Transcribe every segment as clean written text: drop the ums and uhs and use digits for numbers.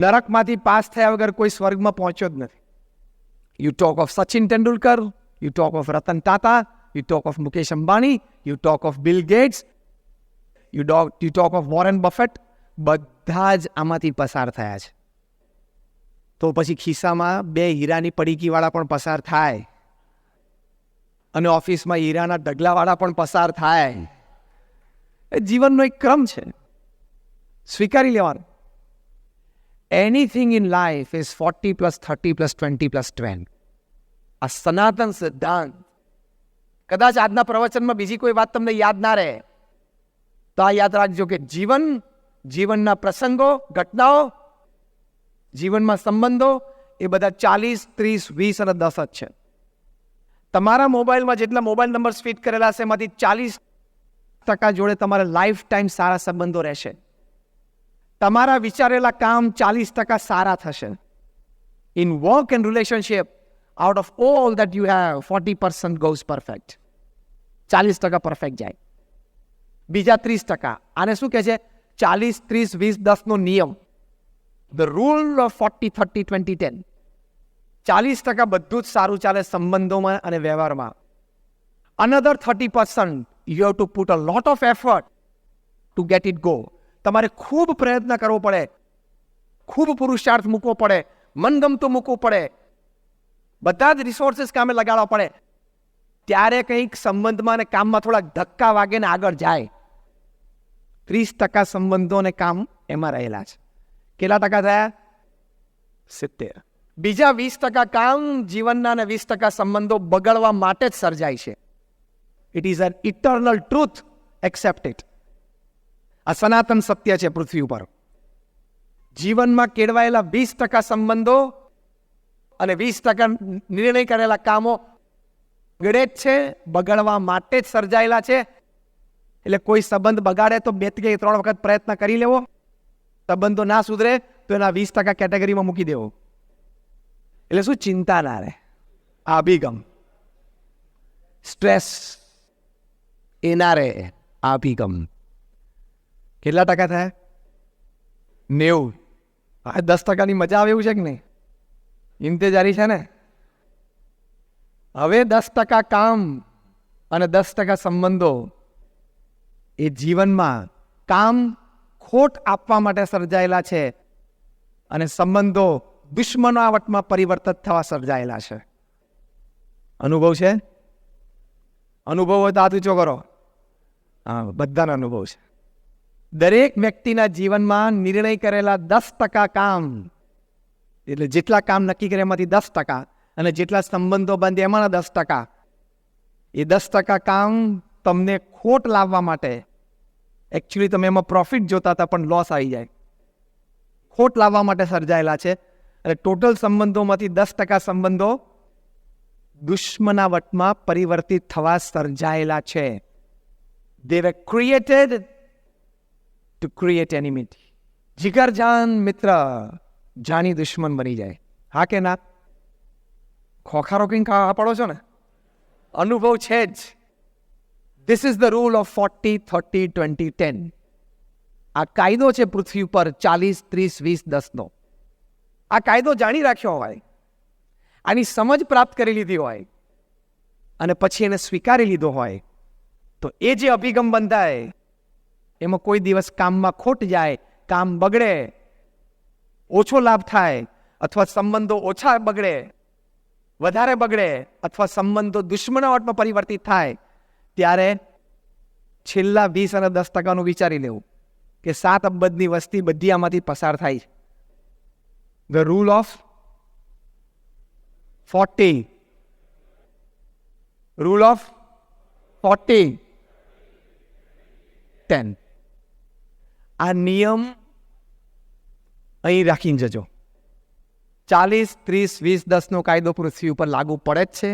નરકમાંથી pass થયા વગર કોઈ સ્વર્ગમાં પહોંચ્યો જ નથી. You talk of Sachin Tendulkar, you talk of Ratan Tata, you talk of Mukesh Ambani, you talk of Bill Gates, you talk of Warren Buffett, બધા જ આમાંથી પસાર થયા છે. તો પછી ખિસ્સામાં 2 હીરાની પડીકીવાળા પણ પસાર થાય, અને ઓફિસમાં હીરાના ઢગલાવાળા પણ પસાર થાય. એ જીવનનો એક ક્રમ છે, સ્વીકારી લેવાનો. Anything in life is 40 + 30 + 20 + 20. આ સનાતન સિદ્ધાંત. કદાચ આજના પ્રવચનમાં બીજી કોઈ વાત તમને યાદ ના રહે, તો આ યાદ રાખજો કે જીવનના પ્રસંગો, ઘટનાઓ, જીવનમાં સંબંધો એ બધા 40, 30, 20 અને 10 જ છે. તમારા મોબાઈલમાં જેટલા મોબાઈલ નંબર ફિટ કરેલા છે એમાંથી 40% જોડે તમારે લાઈફ ટાઈમ સારા સંબંધો રહેશે. તમારા વિચારેલા કામ 40% સારા થશે. In work and relationship, out of all that you have, 40% goes perfect. 40% perfect જાય. બીજા 30%, આને શું કહે છે? 40, 30, 20, 10 નો નિયમ, ધ રૂલ ઓફ 40, 30, 20, 10. 40% બધું જ સારું ચાલે સંબંધોમાં અને વ્યવહારમાં. Another 30%, you have to put a lot of effort to get it go. તમારે ખૂબ પ્રયત્ન કરવો પડે, ખૂબ પુરુષાર્થ મૂકવો પડે, મનગમતું મૂકવું પડે, બધા જ રિસોર્સિસ કામે લગાડવા પડે, ત્યારે કંઈક સંબંધમાં અને કામમાં થોડા ધક્કા વાગે ને આગળ જાય. 30% સંબંધો અને કામ એમાં રહેલા છે. કેટલા ટકા થયા? 70. બીજા 20% કામ, જીવનના અને 20% સંબંધો બગડવા માટે જ સર્જાય છે. It is an eternal truth, accept it. આ સનાતન સત્ય છે પૃથ્વી ઉપર. જીવનમાં કેળવાયેલા 20% સંબંધો અને 20% નિર્ણય કરેલા કામો બગડે જ છે, બગડવા માટે જ સર્જાયેલા છે. એટલે કોઈ સંબંધ બગાડે તો 2 કે 3 વખત પ્રયત્ન કરી લેવો. સંબંધો ના સુધરે તો એના 20% કેટેગરીમાં મૂકી દેવો. એટલે શું? ચિંતા ના રહે. આ અભિગમ. સ્ટ્રેસ એ ના રહે. આ અભિગમ. કેટલા ટકા થાય? 90. આ 10%ની મજા આવે એવું છે કે નહીં? ઇંતેજારી છે ને? હવે 10% કામ અને 10% સંબંધો એ જીવનમાં કામ ખોટ આપવા માટે સર્જાયેલા છે, અને સંબંધો દુશ્મનાવટમાં પરિવર્તિત થવા સર્જાયેલા છે. અનુભવ છે? અનુભવ હોય તો હાથ ઊંચો કરો. હા, બધાનો અનુભવ છે. દરેક વ્યક્તિના જીવનમાં નિર્ણય કરેલા 10% કામ, એટલે જેટલા કામ નક્કી કરે એમાંથી 10%, અને જેટલા સંબંધો બાંધે એમાંના 10%, એ 10% કામ તમને ખોટ લાવવા માટે, એકચ્યુઅલી તમે એમાં પ્રોફિટ જોતા હતા પણ લોસ આવી જાય, ખોટ લાવવા માટે સર્જાયેલા છે. અને ટોટલ સંબંધોમાંથી 10% સંબંધો દુશ્મનાવટમાં પરિવર્તિત થવા સર્જાયેલા છે. They were created to create enmity. જીગરજાન મિત્ર જાની દુશ્મન બની જાય. હા કે ના? ખોખારો કઈ ખાવા પડો છો ને? અનુભવ છે જ. This is the rule of 40, 30, 20, 10. આ કાયદો છે પૃથ્વી ઉપર 40, 30, 20, 10 નો. આ કાયદો જાણી રાખ્યો હોય, આની સમજ પ્રાપ્ત કરી લીધી હોય, અને પછી એને સ્વીકારી લીધો હોય, તો એ જે અભિગમ બંધાય એમાં કોઈ દિવસ કામમાં ખોટ જાય, કામ બગડે, ઓછો લાભ થાય, અથવા સંબંધો ઓછા બગડે, વધારે બગડે, અથવા સંબંધો દુશ્મનાવટમાં પરિવર્તિત થાય, ત્યારે છેલ્લા 20 અને 10%નું વિચારી લેવું કે 7 અબજની વસ્તી બધી આમાંથી પસાર થાય. The rule of 40. Rule of 40. 10. આ નિયમ અહીં રાખીને જજો. 40, 30, 20, 10 નો કાયદો પૃથ્વી ઉપર લાગુ પડે જ છે.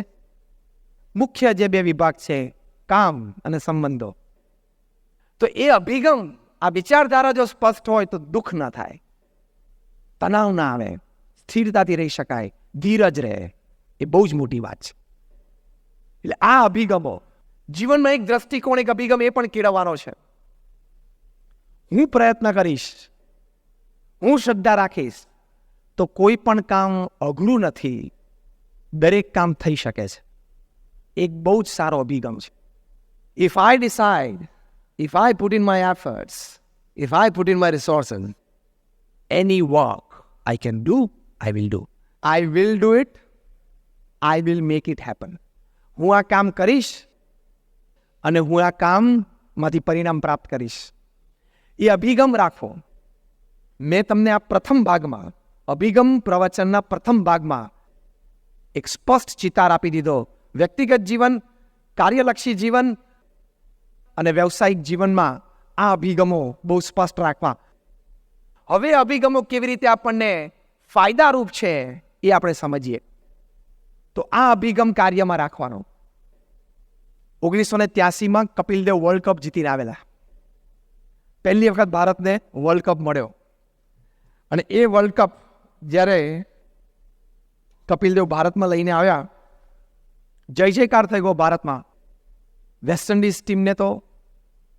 મુખ્ય જે 2 વિભાગ છે, કામ અને સંબંધો. તો એ અભિગમ, આ વિચારધારા જો સ્પષ્ટ હોય તો દુઃખ ના થાય, તણાવ ના આવે, સ્થિરતાથી રહી શકાય, ધીરજ રહે. એ બહુ જ મોટી વાત છે. એટલે આ અભિગમો જીવનમાં એક દ્રષ્ટિકોણ, એક અભિગમ એ પણ કેળવવાનો છે. હું પ્રયત્ન કરીશ, હું શ્રદ્ધા રાખીશ, તો કોઈ પણ કામ અઘરું નથી, દરેક કામ થઈ શકે છે. એક બહુ જ સારો અભિગમ છે. If I decide, if I put in my efforts, if I put in my resources, any work I can do, I will do. I will do it, I will make it happen. હું આ કામ કરીશ અને હું આ કામમાંથી પરિણામ પ્રાપ્ત કરીશ. એ અભિગમ રાખો. મેં તમને આ પ્રથમ ભાગમાં, અભિગમ પ્રવચનના પ્રથમ ભાગમાં એક સ્પષ્ટ ચિતાર આપી દીધો. વ્યક્તિગત જીવન, કાર્યલક્ષી જીવન અને વ્યવસાયિક જીવનમાં આ અભિગમો બહુ સ્પષ્ટ રાખવા. હવે અભિગમો કેવી રીતે આપણને ફાયદારૂપ છે એ આપણે સમજીએ. તો આ અભિગમ કાર્યમાં રાખવાનો. 1983માં કપિલદેવ વર્લ્ડ કપ જીતીને આવેલા. પહેલી વખત ભારતને વર્લ્ડ કપ મળ્યો. અને એ વર્લ્ડ કપ જ્યારે કપિલદેવ ભારતમાં લઈને આવ્યા, જય જયકાર થઈ ગયો ભારતમાં. વેસ્ટ ઇન્ડિઝ ટીમને તો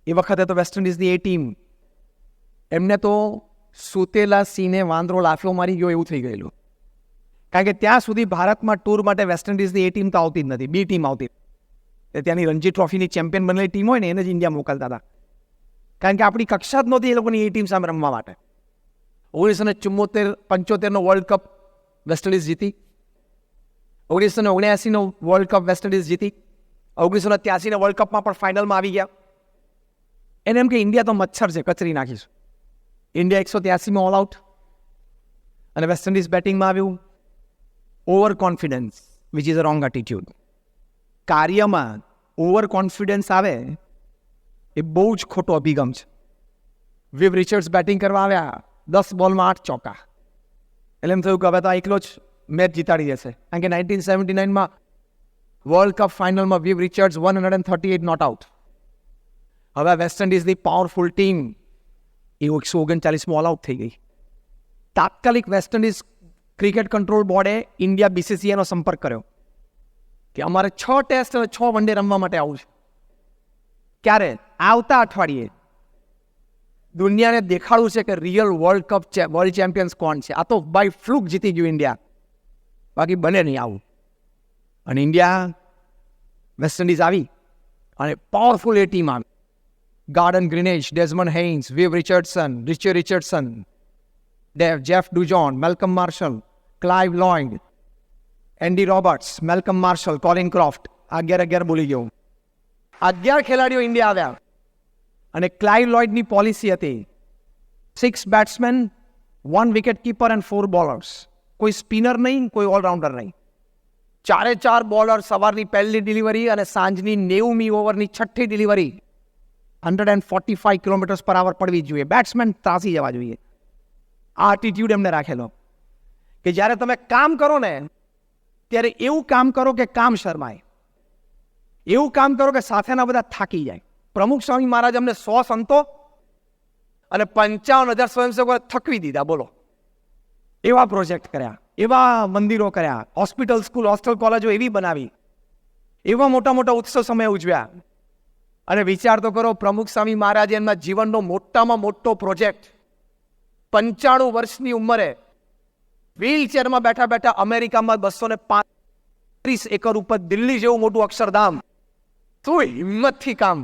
એ વખતે તો વેસ્ટ ઇન્ડિઝની એ ટીમ, એમને તો સૂતેલા સિંહને વાંદરો લાફો મારી ગયો એવું થઈ ગયેલું. કારણ કે ત્યાં સુધી ભારતમાં ટૂર માટે વેસ્ટ ઇન્ડિઝની એ ટીમ તો આવતી જ નથી, બી ટીમ આવતી. ત્યાંની રણજી ટ્રોફીની ચેમ્પિયન બનેલી ટીમ હોય ને એને જ ઇન્ડિયા મોકલતા હતા. કારણ કે આપણી કક્ષા જ નહોતી એ લોકોની એ ટીમ સામે રમવા માટે. 1974-75 વર્લ્ડ કપ વેસ્ટ ઇન્ડિઝ જીતી. 1979 વર્લ્ડ કપ વેસ્ટ ઇન્ડિઝ જીતી. 1983 વર્લ્ડ કપમાં પણ ફાઇનલમાં આવી ગયા. એને એમ કે ઇન્ડિયા તો મચ્છર છે, કચરી નાખીશું. ઇન્ડિયા 183માં ઓલ આઉટ. અને વેસ્ટ ઇન્ડિઝ બેટિંગમાં આવ્યું. Over confidence, which is a wrong attitude. કાર્યમાં ઓવર કોન્ફિડન્સ આવે એ બહુ જ ખોટો અભિગમ છે. વિવ રિચર્ડ્સ બેટિંગ કરવા આવ્યા, 10 બોલમાં 8 ચોકા. એટલે એમ થયું કે હવે તો એકલો જ મેચ જીતાડી દેશે. કારણ કે 1979માં વર્લ્ડ કપ ફાઇનલમાં વિવ રિચર્ડ્સ 138 નોટ આઉટ. હવે વેસ્ટ ઇન્ડિઝની પાવરફુલ ટીમ એ 139માં ઓલ આઉટ થઈ ગઈ. તાત્કાલિક વેસ્ટ ઇન્ડિઝ ક્રિકેટ કંટ્રોલ બોર્ડે ઇન્ડિયા BCCIનો સંપર્ક કર્યો કે અમારે 6 ટેસ્ટ અને 6 વન ડે રમવા માટે આવું છે. ક્યારે? આવતા અઠવાડિયે. દુનિયાને દેખાડવું છે કે real world cup world champions કોણ છે. આ તો બાય ફ્લુક જીતી ગયું ઇન્ડિયા, બાકી બને નહીં આવું. અને ઇન્ડિયા વેસ્ટ ઇન્ડિઝ આવી અને પાવરફુલ એ ટીમ આવી. Gordon Greenidge, Desmond Haynes, Viv Richardson, Richie Richardson, Jeff Dujon, Malcolm Marshall, Clive Lloyd, Andy Roberts, Malcolm Marshall, Colin Croft. 11 બોલી ગયો. 11 ખેલાડીઓ ઇન્ડિયા આવ્યા. અને ક્લાઇવ લોઇડની પોલિસી હતી 6 batsman, 1 wicket keeper and 4 bowlers. કોઈ સ્પિનર નહીં, કોઈ ઓલરાઉન્ડર નહીં. 4 બોલર સવારની પહેલી ડિલિવરી અને સાંજની 90મી ઓવરની છઠ્ઠી ડિલિવરી 145 km/h પડવી જોઈએ. બેટ્સમેન ત્રાસી જવા જોઈએ. આ એટીટ્યુડ એમને રાખેલો કે જ્યારે તમે કામ કરો ને ત્યારે એવું કામ કરો કે કામ શરમાય. એવું કામ કરો કે સાથેના બધા થાકી જાય. પ્રમુખ સ્વામી મહારાજ અમને 100 સંતો અને 55,000 સ્વયંસેવકો થકવી દીધા. બોલો, એવા પ્રોજેક્ટ કર્યા, એવા મંદિરો કર્યા, હોસ્પિટલ, સ્કૂલ, હોસ્ટેલ, કોલેજો એવી બનાવી, એવા મોટા મોટા ઉત્સવ સમય ઉજવ્યા. અને વિચાર તો કરો, પ્રમુખ સ્વામી મહારાજે એમના જીવનનો મોટામાં મોટો પ્રોજેક્ટ 95 વર્ષની ઉંમરે વ્હીલચેરમાં બેઠા બેઠા અમેરિકામાં 235 એકર ઉપર દિલ્હી જેવું મોટું અક્ષરધામ. શું હિંમતથી કામ!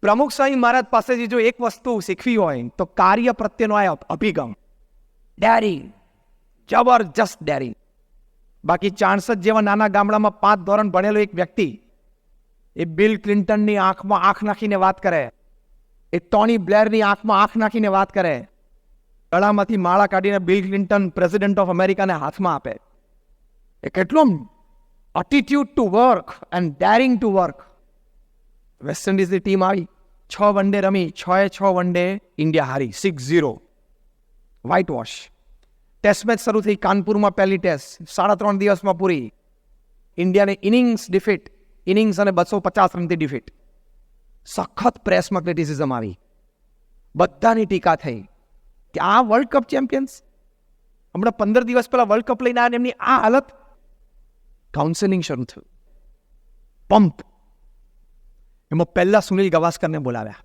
પ્રમુખ સ્વામી મહારાજ પાસેથી જો એક વસ્તુ શીખવી હોય તો કાર્ય પ્રત્યેનો આ અભિગમ, ડેરિંગ, જબરજસ્ત ડેરિંગ. બાકી 64 જેવા નાના ગામડામાં 5 ધોરણ ભણેલો એક વ્યક્તિ એ બિલ ક્લિન્ટનની આંખમાં આંખ નાખીને વાત કરે, એ ટોની બ્લેરની આંખમાં આંખ નાખીને વાત કરે, ગળામાંથી માળા કાઢીને બિલ ક્લિન્ટન પ્રેસિડેન્ટ ઓફ અમેરિકાને હાથમાં આપે. એ કેટલું attitude to work and daring to work. West ઇન્ડિઝની ટીમ આવી, 6 વન ડે રમી, 6 વન ડે ઇન્ડિયા હારી 6-0, વ્હાઇટ વોશ. ટેસ્ટ મેચ શરૂ થઈ કાનપુરમાં, પહેલી ટેસ્ટ 3.5 દિવસમાં પૂરી. ઇન્ડિયાને ઇનિંગ્સ અને 250 રનથી ડિફીટ. સખત પ્રેસમાં ક્રિટિસિઝમ આવી, બધાની ટીકા થઈ કે આ વર્લ્ડ કપ ચેમ્પિયન્સ હમણાં 15 દિવસ પહેલા વર્લ્ડ કપ લઈને આવ્યા, એમની આ હાલત. કાઉન્સેલિંગ શરૂ થયું, પંપ. એમાં પહેલા સુનિલ ગવાસ્કરને બોલાવ્યા.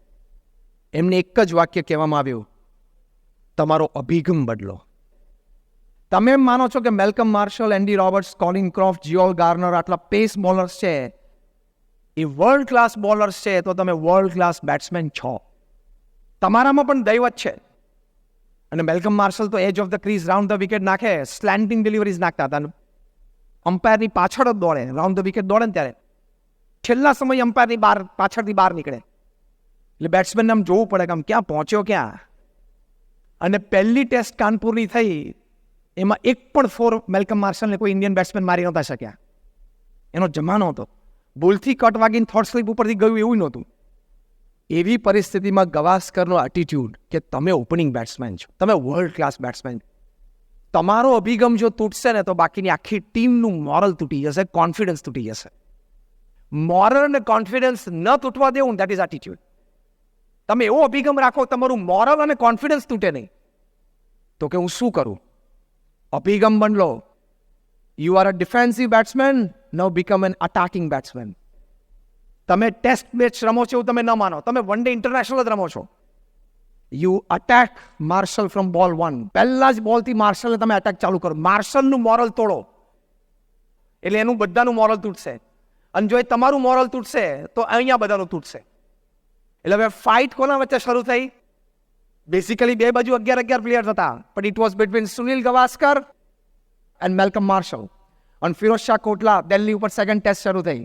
એમને એક જ વાક્ય કહેવામાં આવ્યું, તમારો અભિગમ બદલો. તમે એમ માનો છો કે Malcolm Marshall, Andy Roberts, Colin Croft, Joel Garner આટલા પેસ બોલર્સ છે એ વર્લ્ડ ક્લાસ બોલર્સ છે, તો તમે વર્લ્ડ ક્લાસ બેટ્સમેન છો. તમારામાં પણ દૈવત છે. અને મેલ્કમ માર્શલ તો edge of the crease round the wicket નાખે, સ્લેન્ટિંગ ડિલિવરીઝ નાખતા હતા. અમ્પાયરની પાછળ જ દોડે, રાઉન્ડ ધ વિકેટ દોડે ને ત્યારે છેલ્લા સમય અમ્પાયરની પાછળથી બહાર નીકળે. એટલે બેટ્સમેનને આમ જોવું પડે કે આમ ક્યાં પહોંચ્યો ક્યાં. અને પહેલી ટેસ્ટ કાનપુરની થઈ એમાં એક પણ ફોર મેલ્કમ માર્શલને કોઈ ઇન્ડિયન બેટ્સમેન મારી નહોતા શક્યા. એનો જમાનો હતો. ભૂલથી કટ વાગીને થોર્ડ સ્લીપ ઉપરથી ગયું એવું નહોતું. એવી પરિસ્થિતિમાં ગવાસ્કરનો એટીટ્યુડ કે તમે ઓપનિંગ બેટ્સમેન છો, તમે વર્લ્ડ ક્લાસ બેટ્સમેન, તમારો અભિગમ જો તૂટશે ને તો બાકીની આખી ટીમનું મોરલ તૂટી જશે, કોન્ફિડન્સ તૂટી જશે. મોરલ અને કોન્ફિડન્સ ન તૂટવા દેવું, દેટ ઇઝ એટીટ્યુડ. તમે એવો અભિગમ રાખો તમારું મોરલ અને કોન્ફિડન્સ તૂટે નહીં, તો કે હું શું કરું? અભિગમ બદલો. You are a defensive batsman, now become N attacking batsman. તમે ટેસ્ટ મેચ રમો છો એવું તમે ન માનો, તમે વન ડે ઇન્ટરનેશનલ જ રમો છો. યુ અટેક માર્શલ ફ્રોમ બોલ 1. પહેલા જ બોલથી માર્શલને તમે અટેક ચાલુ કરો. માર્શલનું મોરલ તોડો એટલે એનું બધાનું મોરલ તૂટશે. અને જો એ તમારું મોરલ તૂટશે તો અહીંયા બધાનું તૂટશે. એટલે હવે ફાઇટ કોના વચ્ચે શરૂ થઈ? બેસિકલી બે બાજુ 11 પ્લેયર્સ હતા, પણ it was between Sunil Gavaskar and Malcolm Marshall. અને ફિરોઝ શાહ કોટલા દિલ્હી ઉપર સેકન્ડ ટેસ્ટ શરૂ થઈ.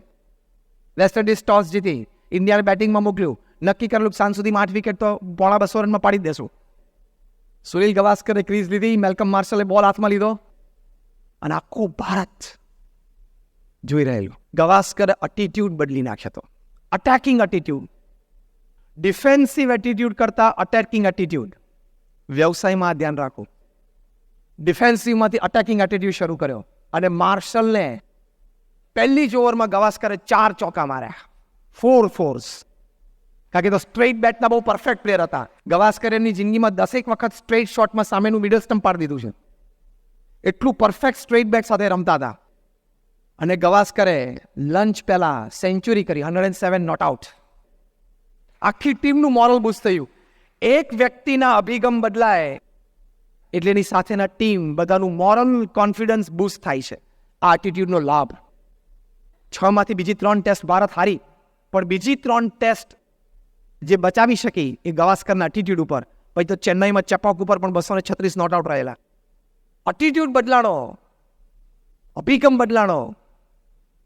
વેસ્ટ ઇન્ડિઝ ટોસ જીતી, ઇન્ડિયાને બેટિંગમાં મોકલ્યું, નક્કી કરેલું સાંજ સુધીમાં 8 વિકેટ તો 250 રનમાં પાડી દેશું. સુનિલ ગવાસ્કરે ક્રીઝ લીધી, મેલ્કમ માર્શલે બોલ હાથમાં લીધો અને આખું ભારત જોઈ રહેલું. ગવાસ્કરે એટીટ્યુડ બદલી નાખ્યો હતો. અટેકિંગ એટીટ્યુડ, ડિફેન્સિવ એટીટ્યુડ કરતા અટેકિંગ એટીટ્યુડ. વ્યવસાયમાં ધ્યાન રાખો. ડિફેન્સિવમાંથી અટેકિંગ એટીટ્યુડ શરૂ કર્યો અને માર્શલને પહેલી જ ઓવરમાં ગવાસ્કરે 4 ચોકા માર્યા, 4 ફોર્સ. કારણ કે તો સ્ટ્રેટ બેટના બહુ પરફેક્ટ પ્લેયર હતા. ગવાસ્કરે એમની જિંદગીમાં 10 વખત સ્ટ્રેટ શોટમાં સામેનું મિડલ સ્ટમ્પ પાડી દીધું છે. એટલું પરફેક્ટ સ્ટ્રેટ બેટ સાથે રમતા હતા. અને ગવાસ્કરે લંચ પહેલા સેન્ચુરી કરી, 107 નોટ આઉટ. આખી ટીમનું મોરલ બૂસ્ટ થયું. એક વ્યક્તિના અભિગમ બદલાય એટલે એની સાથેના ટીમ બધાનું મોરલ કોન્ફિડન્સ બૂસ્ટ થાય છે. આ એટીટ્યુડનો લાભ. 6માંથી બીજી 3 ટેસ્ટ ભારત હારી, પણ બીજી 3 ટેસ્ટ જે બચાવી શકી એ ગવાસ્કરના એટીટ્યુડ ઉપર. પછી તો ચેન્નઈમાં ચેપોક ઉપર પણ 236 નોટ આઉટ રહેલા. એટીટ્યુડ બદલાણો, અભિગમ બદલાણો,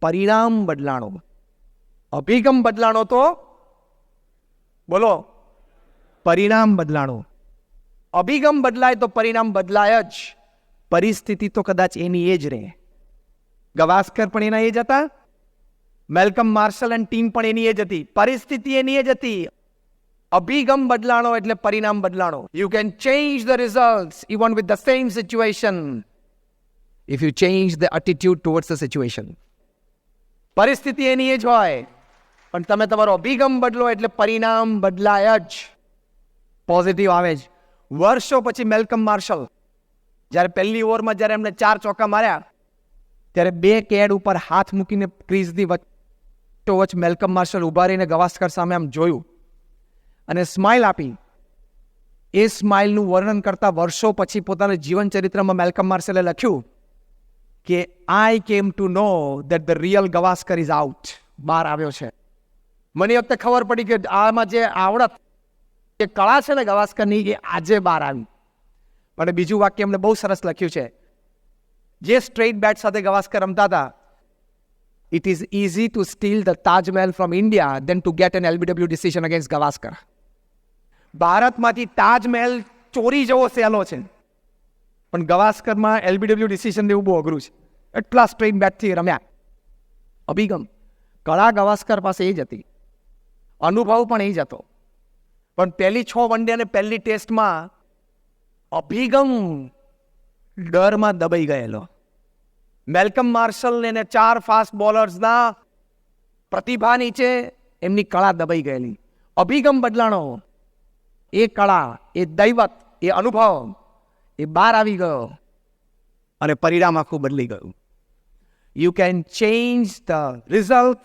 પરિણામ બદલાણો. અભિગમ બદલાણો તો બોલો, પરિણામ બદલાણો. અભિગમ બદલાય તો પરિણામ બદલાય જ. પરિસ્થિતિ તો કદાચ એની એ જ રહે. ગવાસ્કર પણ એના એ જ હતા, મેલ્કમ માર્શલ એન્ડ ટીમ પણ એની એ જ હતી. પરિસ્થિતિ એની એ જ હતી. અભિગમ બદલાણો એટલે પરિણામ બદલાણો. You can change the results even with the same situation if you change the attitude towards the situation. પરિસ્થિતિ એની એ જ હોય, પણ તમે તમારો અભિગમ બદલો એટલે પરિણામ બદલાય જ, પોઝિટિવ આવે જ. વર્ષો પછી મેલ્કમ માર્શલ જ્યારે પહેલી ઓવરમાં જ્યારે એમને 4 ચોકા માર્યા ત્યારે 2 કેડ ઉપર હાથ મૂકીને ક્રીઝની વચ્ચોવચ્ચ મેલ્કમ માર્શલ ઉભા રહીને ગવાસ્કર સામે આમ જોયું અને સ્માઇલ આપી. એ સ્માઇલનું વર્ણન કરતા વર્ષો પછી પોતાના જીવન ચરિત્રમાં મેલ્કમ માર્શલે લખ્યું કે I came to know that the real Gavaskar is out. બહાર આવ્યો છે. મને એ વખતે ખબર પડી કે આમાં જે આવડત, જે કળા છે ને ગવાસ્કરની, એ આજે બહાર આવી. પણ બીજું વાક્ય એમને બહુ સરસ લખ્યું છે. જે સ્ટ્રેટ બેટ સાથે ગવાસ્કર રમતા હતા, it is easy to steal the Taj Mahal from India than to get an LBW decision against Gavaskar. ભારતમાંથી તાજમહેલ ચોરી જવો સહેલો છે, પણ ગવાસ્કરમાં LBW ડિસિઝન લેવું બહુ અઘરું છે. એટલા સ્ટ્રેટ બેટથી રમ્યા. અભિગમ, કળા ગવાસ્કર પાસે એ જ હતી, અનુભવ પણ એ જ હતો. પણ પહેલી 6 વન ડે અને પહેલી ટેસ્ટમાં અભિગમ ડરમાં દબાઈ ગયેલો. મેલ્કમ માર્શલ અને 4 ફાસ્ટ બોલર્સના પ્રતિભા નીચે એમની કળા દબાઈ ગયેલી. અભિગમ બદલાણો, એ કળા, એ દૈવત, એ અનુભવ એ બહાર આવી ગયો અને પરિણામ આખું બદલી ગયું. You can change the result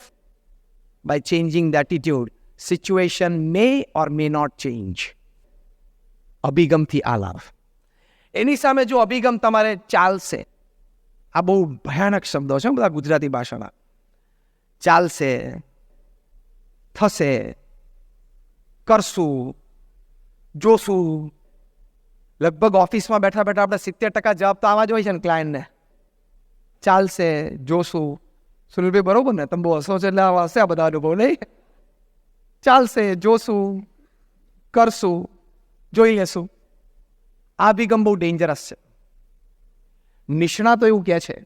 by changing the attitude. Situation may or may not change. અભિગમથી આ લાભ. એની સામે જો અભિગમ તમારે ચાલશે, આ બહુ ભયાનક શબ્દો છે બધા ગુજરાતી ભાષાના. ચાલશે, થશે, કરશું, જોશું. લગભગ ઓફિસમાં બેઠા બેઠા આપણે 70% જવાબ તો આવા જ હોય છે ને ક્લાયન્ટને. ચાલશે, જોશું. સુનિલભાઈ બરોબર ને? તમે બહુ હસો છો એટલે હશે આ બધા અનુભવ નહીં? ચાલશે, જોશું, કરશું, જોઈ લેશું. આ અભિગમ બહુ ડેન્જરસ છે. નિષ્ણાતો એવું કહે છે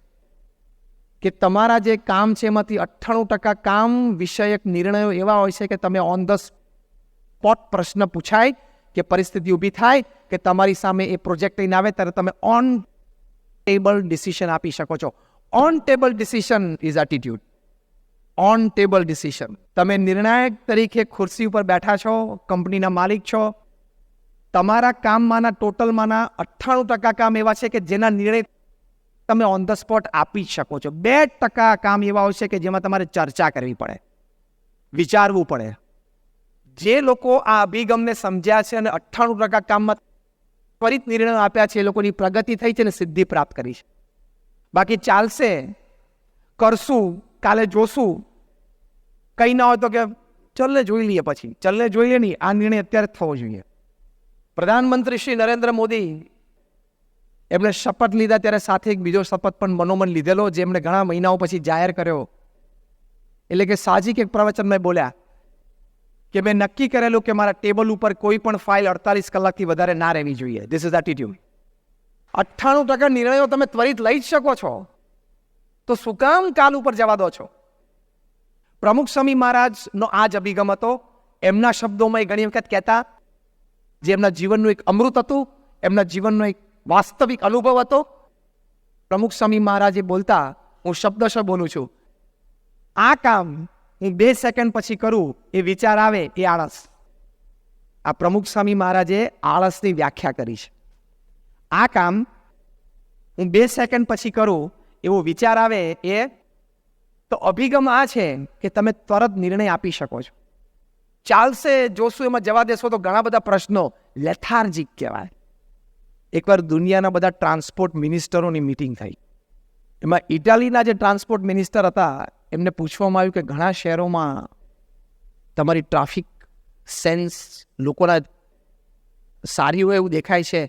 કે તમારા જે કામ છે એમાંથી 98% કામ વિષયક નિર્ણયો એવા હોય છે કે તમે ઓન ધ સ્પોટ પ્રશ્ન પૂછાય કે પરિસ્થિતિ ઊભી થાય કે તમારી સામે એ પ્રોજેક્ટ લઈને આવે ત્યારે તમે ઓન ટેબલ ડિસિઝન આપી શકો છો. On table decision is attitude. On table decision. તમે નિર્ણાયક તરીકે ખુરશી ઉપર બેઠા છો, કંપનીના માલિક છો. તમારા કામમાંના ટોટલમાંના 98% કામ એવા છે કે જેના નિર્ણય તમે ઓન ધ સ્પોટ આપી શકો છો. 2% કામ એવા હોય છે કે જેમાં તમારે ચર્ચા કરવી પડે, વિચારવું પડે. જે લોકો આ અભિગમને સમજ્યા છે અને 98% કામમાં ત્વરિત નિર્ણયો આપ્યા છે એ લોકોની પ્રગતિ થઈ છે અને સિદ્ધિ પ્રાપ્ત કરી છે. બાકી ચાલશે, કરશું, કાલે જોશું, કંઈ ના હોય તો કે ચલને જોઈ લઈએ, પછી ચલને જોઈ લે નહીં, આ નિર્ણય અત્યારે થવો જોઈએ. પ્રધાનમંત્રી શ્રી નરેન્દ્ર મોદી એમણે શપથ લીધા ત્યારે સાથે એક બીજો શપથ પણ મનોમન લીધેલો, જે એમણે ઘણા મહિનાઓ પછી જાહેર કર્યો. એટલે કે સાહજિક એક પ્રવચનમાં બોલ્યા કે મેં નક્કી કરેલું કે મારા ટેબલ ઉપર કોઈ પણ ફાઇલ 48 કલાકથી વધારે ના રહેવી જોઈએ. This is attitude. 98% નિર્ણયો તમે ત્વરિત લઈ જ શકો છો, તો શું કામ કાલ ઉપર જવા દો છો? પ્રમુખ સ્વામી મહારાજનો આ જ અભિગમ હતો. એમના શબ્દોમાં એ ઘણી વખત કહેતા, જે એમના જીવનનું એક અમૃત હતું, એમના જીવનનો એક વાસ્તવિક અનુભવ હતો. પ્રમુખ સ્વામી મહારાજે બોલતા, હું શબ્દશઃ બોલું છું, આ કામ હું 2 સેકન્ડ પછી કરું એ વિચાર આવે એ આળસ. આ પ્રમુખ સ્વામી મહારાજે આળસની વ્યાખ્યા કરી છે. આ કામ હું 2 સેકન્ડ પછી કરું એવો વિચાર આવે એ તો અભિગમ આ છે કે તમે તરત નિર્ણય આપી શકો છો. ચાલશે, જોશું એમાં જવા દેશો તો ઘણા બધા પ્રશ્નો લેથાર્જિક કહેવાય. એકવાર દુનિયાના બધા ટ્રાન્સપોર્ટ મિનિસ્ટરોની મિટિંગ થઈ. એમાં ઇટાલીના જે ટ્રાન્સપોર્ટ મિનિસ્ટર હતા એમને પૂછવામાં આવ્યું કે ઘણા શહેરોમાં તમારી ટ્રાફિક સેન્સ લોકોના સારી હોય એવું દેખાય છે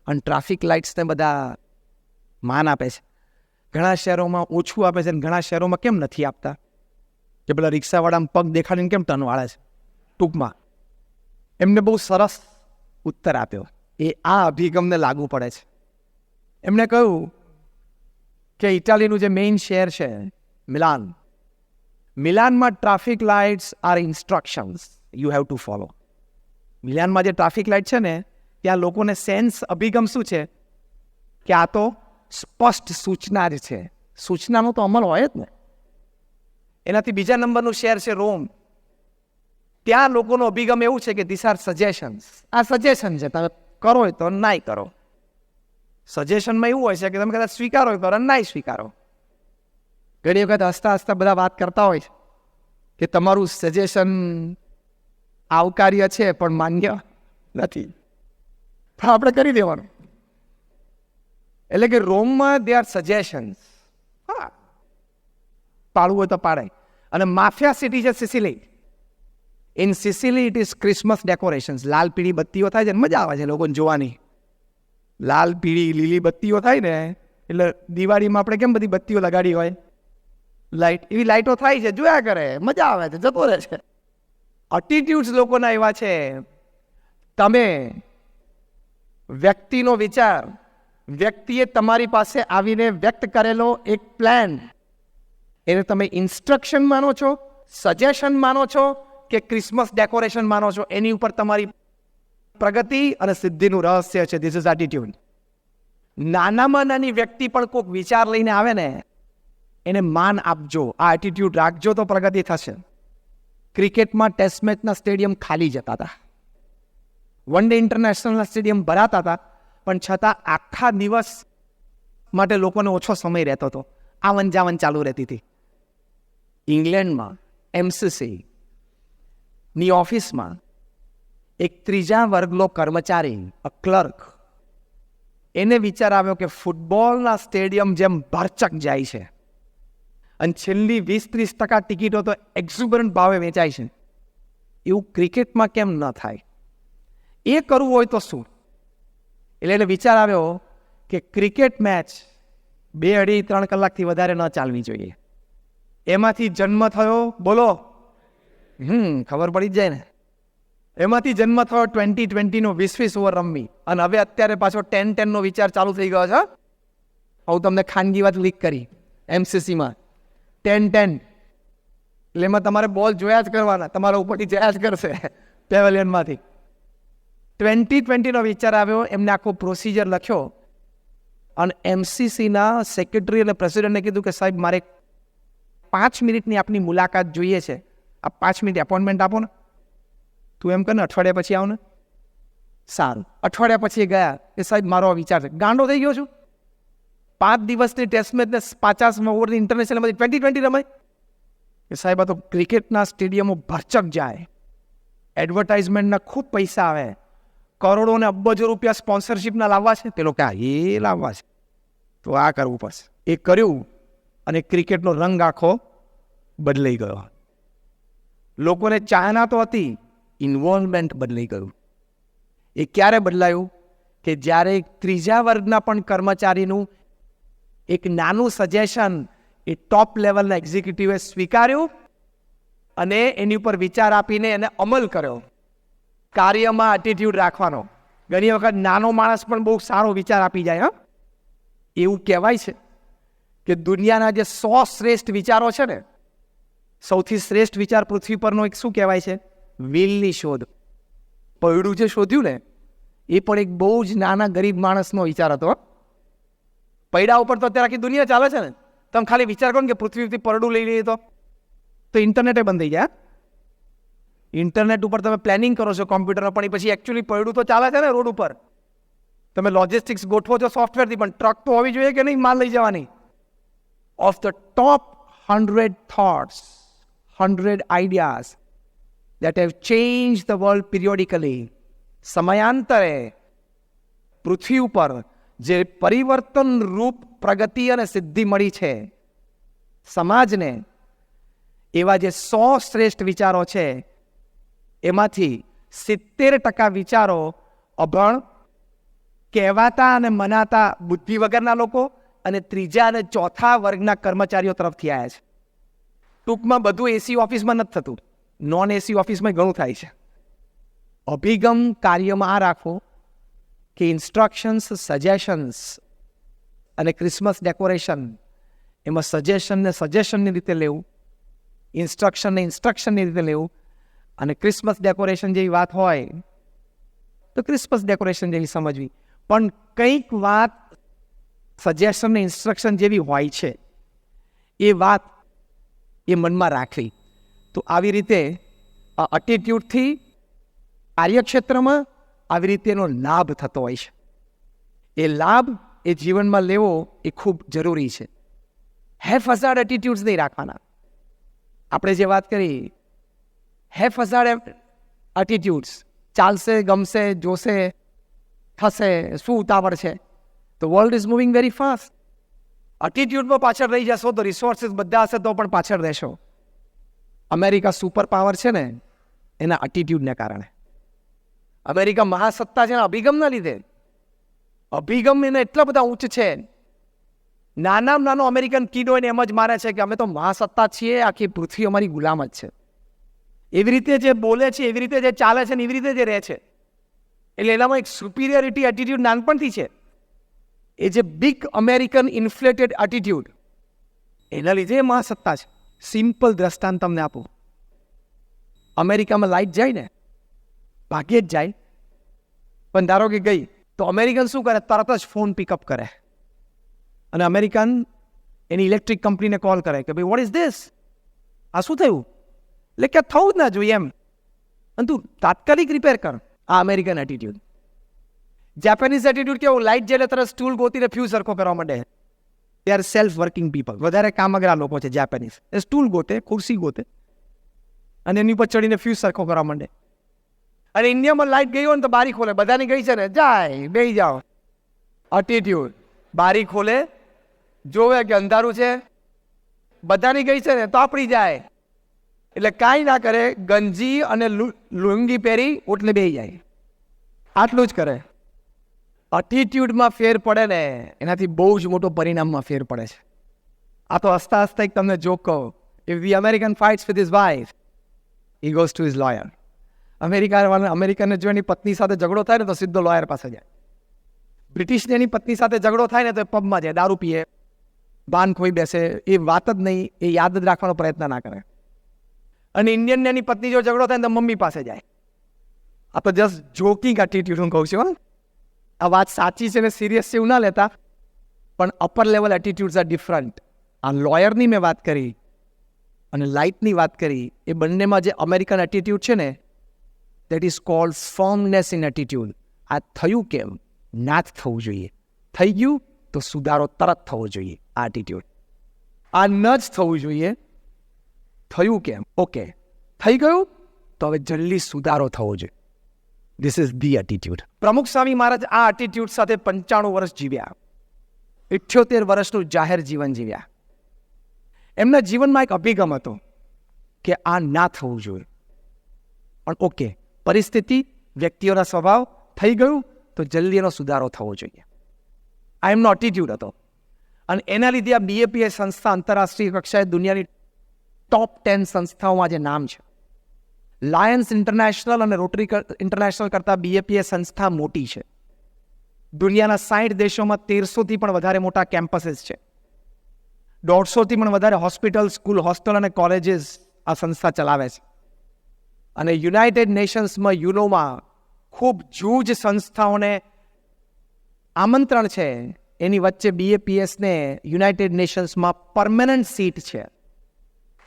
અને ટ્રાફિક લાઇટ્સને બધા માન આપે છે. ઘણા શહેરોમાં ઓછું આપે છે અને ઘણા શહેરોમાં કેમ નથી આપતા? કે પેલા રિક્ષાવાળામાં પગ દેખાડીને કેમ ટર્ન વાળે છે? ટૂંકમાં એમને બહુ સરસ ઉત્તર આપ્યો. એ આ અભિગમને લાગુ પડે છે. એમણે કહ્યું કે ઇટાલીનું જે મેઇન શહેર છે મિલાન, મિલાનમાં traffic lights are instructions you have to follow. મિલાનમાં જે ટ્રાફિક લાઇટ છે ને ત્યાં લોકોને સેન્સ અભિગમ શું છે કે આ તો સ્પષ્ટ સૂચના જ છે. સૂચનાનો તો અમલ હોય જ ને. એનાથી બીજા નંબરનું શહેર છે રોમ. ત્યાં લોકોનો અભિગમ એવું છે કે ધીસ આર સજેશન્સ. આ સજેશન છે, તમે કરો તો નાય કરો. સજેશનમાં એવું હોય છે કે તમે કદાચ સ્વીકારો કરો નાય સ્વીકારો. ઘણી વખત હસતા હસતા બધા વાત કરતા હોય છે કે તમારું સજેશન આવકાર્ય છે પણ માન્ય નથી, પણ આપણે કરી દેવાનું. એટલે કે રોમમાં દે આર સજેશન્સ. હા, પાડવું હોય તો પાડાય. અને માફિયા સિટી છે Sicily. In Sicily it is Christmas decorations. લાલ પીળી બત્તીઓ થાય છે ને મજા આવે છે લોકોને જોવાની. લાલ પીળી લીલી બત્તીઓ થાય ને એટલે દિવાળીમાં આપણે કેમ બધી બત્તીઓ લગાડી હોય લાઇટ, એવી લાઇટો થાય છે, જોયા કરે, મજા આવે છે, જતો રહે છે. એટીટ્યુડ્સ લોકોના એવા છે. તમે વ્યક્તિનો વિચાર, વ્યક્તિએ તમારી પાસે આવીને વ્યક્ત કરેલો એક પ્લાન, એને તમે ઇન્સ્ટ્રક્શન માનો છો, સજેશન માનો છો કે ક્રિસમસ ડેકોરેશન માનો છો, એની ઉપર તમારી પ્રગતિ અને સિદ્ધિનું રહસ્ય છે. This is attitude. નાનામાં નાની વ્યક્તિ પણ કોઈક વિચાર લઈને આવે ને એને માન આપજો, આ એટીટ્યુડ રાખજો તો પ્રગતિ થશે. ક્રિકેટમાં ટેસ્ટ મેચના સ્ટેડિયમ ખાલી જતા હતા, વન ડે ઇન્ટરનેશનલના સ્ટેડિયમ ભરાતા હતા, પણ છતાં આખા દિવસ માટે લોકોને ઓછો સમય રહેતો હતો, આવન જાવન ચાલુ રહેતી હતી. ઇંગ્લેન્ડમાં એમસીસી ની ઓફિસમાં એક ત્રીજા વર્ગનો કર્મચારી, ક્લર્ક, એને વિચાર આવ્યો કે ફૂટબોલના સ્ટેડિયમ જેમ ભરચક જાય છે અને છેલ્લી 20-30% ટિકિટો તો એક્ઝુબરન્ટ ભાવે વેચાય છે, એવું ક્રિકેટમાં કેમ ન થાય? એ કરવું હોય તો શું? એટલે એને વિચાર આવ્યો કે ક્રિકેટ મેચ 2-2.5-3 કલાકથી વધારે ન ચાલવી જોઈએ. એમાંથી જન્મ થયો, બોલો, ખબર પડી જ જાય ને. એમાંથી જન્મ થયો 20-20નો 20 ઓવર રમવી, અને હવે અત્યારે પાછો 10-10નો વિચાર ચાલુ થઈ ગયો છે. હું તમને ખાનગી વાત લીક કરી MCCમાં 10-10, એટલે એમાં તમારે બોલ જોયા જ કરવાના, તમારા ઉપરથી જયા જ કરશે પેવેલિયનમાંથી. 20-20નો વિચાર આવ્યો, એમને આખો પ્રોસિજર લખ્યો અને MCCના સેક્રેટરી અને પ્રેસિડેન્ટને કીધું કે સાહેબ મારે 5 મિનિટની આપની મુલાકાત જોઈએ છે, આ 5 મિનિટ એપોઇન્ટમેન્ટ આપો ને. તું એમ કર ને અઠવાડિયા પછી આવ ને. સારું, અઠવાડિયા પછી ગયા કે સાહેબ મારો વિચાર છે, ગાંડો થઈ ગયો છું, 5 દિવસની ટેસ્ટ મેચ ને 50 ઓવરની ઇન્ટરનેશનલમાંથી 20-20 રમાય કે સાહેબ? આ તો ક્રિકેટના સ્ટેડિયમો ભરચક જાય, એડવર્ટાઇઝમેન્ટના ખૂબ પૈસા આવે, કરોડો ને અબજો રૂપિયા સ્પોન્સરશિપના લાવવા છે, પેલો કે એ લાવવા છે, તો આ કરવું પડશે. એ કર્યું અને ક્રિકેટનો રંગ આખો બદલાઈ ગયો. લોકોને ચાહના તો હતી, ઇન્વોલ્વમેન્ટ બદલાઈ ગયું. એ ક્યારે બદલાયું? કે જ્યારે ત્રીજા વર્ગના પણ કર્મચારીનું એક નાનું સજેશન એ ટોપ લેવલના એક્ઝિક્યુટિવે સ્વીકાર્યું અને એની ઉપર વિચાર આપીને એને અમલ કર્યો. કાર્યમાં એટીટ્યુડ રાખવાનો. ઘણી વખત નાનો માણસ પણ બહુ સારો વિચાર આપી જાય. એવું કહેવાય છે કે દુનિયાના જે 100 શ્રેષ્ઠ વિચારો છે ને, સૌથી શ્રેષ્ઠ વિચાર પૃથ્વી પરનો એક શું કહેવાય છે? વ્હીલની શોધ. પૈડું જે શોધ્યું ને, એ પણ એક બહુ જ નાના ગરીબ માણસનો વિચાર હતો. પૈડા ઉપર તો અત્યારે આખી દુનિયા ચાલે છે ને. તમે ખાલી વિચાર કરો ને કે પૃથ્વીથી પરડું લઈ લઈએ તો ઇન્ટરનેટે બંધ થઈ ગયા. ઇન્ટરનેટ ઉપર તમે પ્લાનિંગ કરો છો કોમ્પ્યુટરમાં, પણ પછી એકચ્યુઅલી પૈડું તો ચાલે છે ને રોડ ઉપર. તમે લોજિસ્ટિક્સ ગોઠવો છો સોફ્ટવેરથી, પણ ટ્રક તો હોવી જોઈએ કે નહીં માલ લઈ જવાની. Of the top 100 thoughts, 100 ideas that have changed the world periodically, સમયાંતરે પૃથ્વી ઉપર જે પરિવર્તન રૂપ પ્રગતિ અને સિદ્ધિ મળી છે સમાજને, એવા જે 100 શ્રેષ્ઠ વિચારો છે એમાંથી 70% વિચારો અભણ, કહેવાતા અને મનાતા બુદ્ધિ વગરના લોકો અને ત્રીજા અને ચોથા વર્ગના કર્મચારીઓ તરફથી આવ્યા છે. ટૂંકમાં બધું એસી ઓફિસમાં નથી થતું, નોન એસી ઓફિસમાં ઘણું થાય છે. અભિગમ કાર્યમાં આ રાખો કે ઇન્સ્ટ્રક્શન્સ, સજેશન્સ અને ક્રિસમસ ડેકોરેશન, એમાં સજેશનને સજેશનની રીતે લેવું, ઇન્સ્ટ્રક્શનને ઇન્સ્ટ્રક્શનની રીતે લેવું, અને ક્રિસમસ ડેકોરેશન જેવી વાત હોય તો ક્રિસમસ ડેકોરેશન જેવી સમજવી. પણ કંઈક વાત સજેશન ને ઇન્સ્ટ્રક્શન જેવી હોય છે એ વાત એ મનમાં રાખવી. તો આવી રીતે એટીટ્યુડથી કાર્યક્ષેત્રમાં આવી રીતે એનો લાભ થતો હોય છે. એ લાભ એ જીવનમાં લેવો એ ખૂબ જરૂરી છે. હેફઝાર્ડ એટીટ્યુડ્સ નહીં રાખવાના. આપણે જે વાત કરી હેફઝાર્ડ એટીટ્યુડ્સ, ચાલશે, ગમશે, જોશે, થશે, શું ઉતાવળ છે, તો world is moving very fast. એટીટ્યુડમાં પાછળ રહી જશો તો રિસોર્સિસ બધા હશે તો પણ પાછળ રહેશો. અમેરિકા સુપર પાવર છે ને એના એટીટ્યુડને કારણે. અમેરિકા મહાસત્તા છે ને અભિગમના લીધે. અભિગમ એને એટલા બધા ઉચ્ચ છે, નાનામાં નાનો અમેરિકન કીડ હોય ને એમ જ માને છે કે અમે તો મહાસત્તા છીએ, આખી પૃથ્વી અમારી ગુલામ જ છે. એવી રીતે જે બોલે છે, એવી રીતે જે ચાલે છે ને એવી રીતે જે રહે છે, એટલે એનામાં એક સુપિરિયરિટી એટીટ્યુડ નાનપણથી છે. એ જે બિગ અમેરિકન ઇન્ફ્લેટેડ એટીટ્યુડ, એના લીધે મહાસત્તા છે. સિમ્પલ દ્રષ્ટાંત તમને આપું. અમેરિકામાં લાઇટ જાય ને, ભાગ્યે જ જાય, પણ ધારો કે ગઈ તો અમેરિકન શું કરે? તરત જ ફોન પિકઅપ કરે અને અમેરિકન એની ઇલેક્ટ્રિક કંપનીને કોલ કરે કે ભાઈ વોટ ઇઝ ધીસ, આ શું થયું? એટલે કે થવું જ ના જોઈએ એમ, અને તું તાત્કાલિક રિપેર કર. આ અમેરિકન એટીટ્યુડ. જાપાનીઝ એટીટ્યુડ કેવું? લાઇટ જાય એટલે તરત સ્ટૂલ ગોતીને ફ્યુઝ સરખો કરવા માંડે. They are self working people. વધારે કામગરા લોકો છે જાપાનીઝ. એ સ્ટૂલ ગોતે, ખુરશી ગોતે અને એની ઉપર ચડીને ફ્યુઝ સરખો કરવા માંડે. અને ઇન્ડિયામાં લાઇટ ગઈ હોય ને તો બારી ખોલે, બધાની ગઈ છે ને, જાય બેસી જાઓ. એટીટ્યુડ. બારી ખોલે, જોવે કે અંધારું છે, બધાની ગઈ છે ને તો આપણી જાય, એટલે કાંઈ ના કરે, ગંજી અને લુંગી પહેરી ઓટલે બેસી જાય, આટલું જ કરે. એટીટ્યુડમાં ફેર પડે ને એનાથી બહુ જ મોટો પરિણામમાં ફેર પડે છે. આ તો હસતા હસતા એક તમને જોક કહો. If the American fights with his wife, he goes to his lawyer. અમેરિકનને જો એની પત્ની સાથે ઝઘડો થાય ને તો સીધો લોયર પાસે જાય. બ્રિટિશને એની પત્ની સાથે ઝઘડો થાય ને તો એ પબમાં જાય, દારૂ પીએ, ભાન ખોઈ બેસે, એ વાત જ નહીં, એ યાદ જ રાખવાનો પ્રયત્ન ના કરે. અને ઇન્ડિયનને એની પત્ની જો ઝઘડો થાય ને તો મમ્મી પાસે જાય. આ તો જસ્ટ જોકિંગ એટીટ્યુડ હું કહું છું. આ વાત સાચી છે ને સિરિયસ છે એવું ના લેતા, પણ અપર લેવલ એટીટ્યુડ્સ આર ડિફરન્ટ. આ લોયરની મેં વાત કરી અને લાઇટની વાત કરી, એ બંનેમાં જે અમેરિકન એટીટ્યુડ છે ને, that is called firmness in attitude. આ થયું કેમ? ના જ થવું જોઈએ. થઈ ગયું તો સુધારો તરત થવો જોઈએ. આ એટીટ્યુડ. આ ન જ થવું જોઈએ. થયું કેમ? ઓકે, થઈ ગયું તો હવે જલ્દી સુધારો થવો જોઈએ. This is the attitude. પ્રમુખ સ્વામી મહારાજ આ એટીટ્યુડ સાથે 95 વર્ષ જીવ્યા, 78 વર્ષનું જાહેર જીવન જીવ્યા. એમના જીવનમાં એક અભિગમ હતો કે આ ના થવું જોઈએ, પણ ઓકે, પરિસ્થિતિ, વ્યક્તિઓના સ્વભાવ, થઈ ગયું તો જલ્દી એનો સુધારો થવો જોઈએ. આ એમનો એટીટ્યુડ હતો. અને એના લીધે આ બીએપીએસ સંસ્થા આંતરરાષ્ટ્રીય કક્ષાએ દુનિયાની ટોપ 10 સંસ્થાઓમાં જે નામ છે. લાયન્સ ઇન્ટરનેશનલ અને રોટરી ઇન્ટરનેશનલ કરતાં બીએપીએસ સંસ્થા મોટી છે. દુનિયાના 60 દેશોમાં 1300થી પણ વધારે મોટા કેમ્પસીસ છે. 150થી પણ વધારે હોસ્પિટલ, સ્કૂલ, હોસ્ટેલ અને કોલેજીસ આ સંસ્થા ચલાવે છે. અને યુનાઇટેડ નેશન્સમાં, યુનોમાં ખૂબ જૂજ સંસ્થાઓને આમંત્રણ છે. એની વચ્ચે બીએપીએસને યુનાઇટેડ નેશન્સમાં પરમેનન્ટ સીટ છે.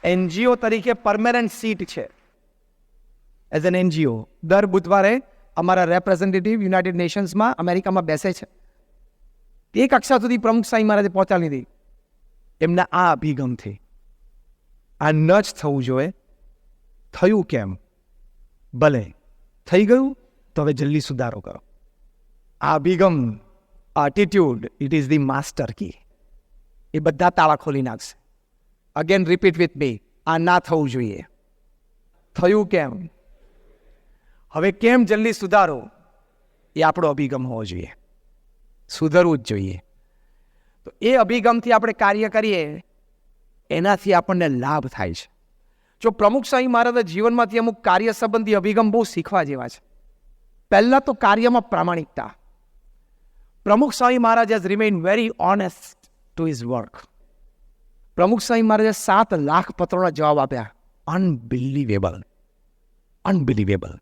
એનજીઓ તરીકે પરમેનન્ટ સીટ છે. એઝ એન એનજીઓ દર બુધવારે અમારા રેપ્રેઝેન્ટેટિવ યુનાઇટેડ નેશન્સમાં અમેરિકામાં બેસે છે. એ કક્ષા સુધી પ્રમુખ સ્વામી મહારાજે પહોંચાડી દીધી એમના આ અભિગમથી. આ ન જ થવું જોઈએ. થયું કેમ? ભલે થઈ ગયું તો હવે જલ્દી સુધારો કરો. આ અભિગમ, attitude, it is the master key. એ બધા તાળા ખોલી નાખશે. Again repeat with me. આ ના થવું જોઈએ. થયું કેમ? હવે કેમ જલ્દી સુધારો? એ આપણો અભિગમ હોવો જોઈએ. સુધરવું જ જોઈએ. તો એ અભિગમથી આપણે કાર્ય કરીએ, એનાથી આપણને લાભ થાય છે. જો પ્રમુખ સ્વામી મહારાજના જીવનમાંથી અમુક કાર્ય સંબંધી અભિગમ બહુ શીખવા જેવા છે. પહેલાં તો કાર્યમાં પ્રામાણિકતા. Pramukh Swami Maharaj has remain very honest to his work. Pramukh Swami મહારાજે 7 લાખ પત્રોના જવાબ આપ્યા. Unbelievable, unbelievable.